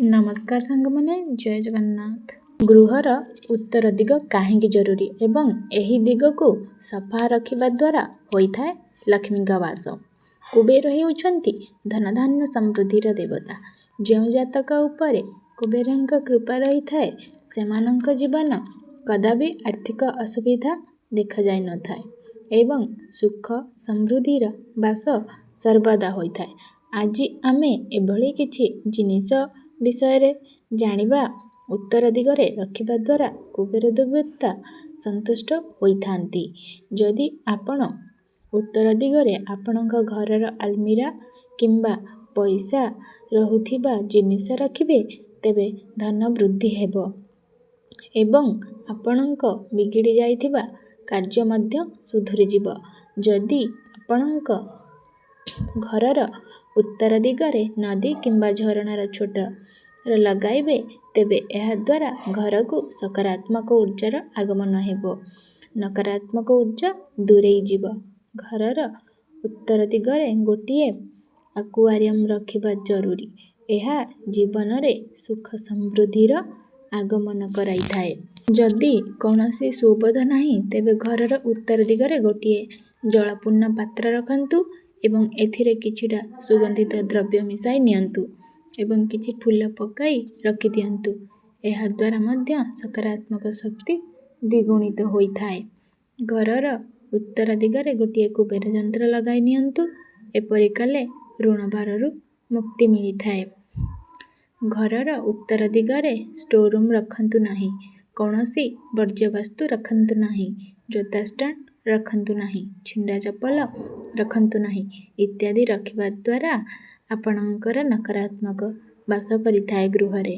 नमस्कार सांगमाने जय जगन्नाथ। गृहर उत्तर दिग काहेकि जरूरी एवं एही दिग को सफा रखिबा द्वारा होइथाए लक्ष्मी का वास। कुबेर हेउछंती धन धान्य समृद्धिर देवता। जो जातक उपरे कुबेरंक कृपा रही थाए सेमानंक जीवन कदापि आर्थिक असुविधा देखा जाय न थाए एवं सुख समृद्धिर वास सर्वदा होइथाए। आज आमे एभली किछि जिनिस विषय जानिबा। उत्तर दिगरे रखिबा द्वारा कुबेर देवता संतुष्ट होइथांती। जदि आपण उत्तर दिगरे आपणक घरर आलमीरा किंबा पैसा रहुथिबा जिनिस रखिबे तेबे धन वृद्धि हेबो एवं आपणक बिगिड़ी जाइथिबा कार्य मध्य सुधुरी जिवो। जदि आपणक घरर उत्तर दिगरे नदी किंबा झरणार छोट लगाइबे तेबे एहा द्वारा घर को सकारात्मक ऊर्जार आगमन हेबो, नकारात्मक ऊर्जा दूरेई जिवो। घरर उत्तर दिगरे गोटिए आक्वारियम रखिबा जरूरी। एहा जीवन रे सुख समृद्धिर आगमन कराई थाए। जदि कौनसी सुबोध नाही तेबे घरर उत्तर दिगरे गोटिए जलपूर्ण पात्र रखंतु एवं एथिरे किछिटा सुगंधित द्रव्य मिसाई नियंतु एवं किछि फूल पकाई रखि दियंतु। एहा द्वारा मध्य सकारात्मक शक्ति द्विगुणित होइथाए। घरर उत्तर दिगरे गोटिए कुबेर यंत्र लगाई नियंतु। एपरि कले ऋण भाररु मुक्ति मिलिथाए। घरर उत्तर दिगरे स्टोर रूम रखंतु नाही, कौनसी वर्ज्य वस्तु रखंतु नाही, जोता स्टैंड रखंतु नाही, छिंडा चप्पल रखंतु नाही इत्यादि रखिबा द्वारा आपणकर नकारात्मक वास करिथाए गृहरे।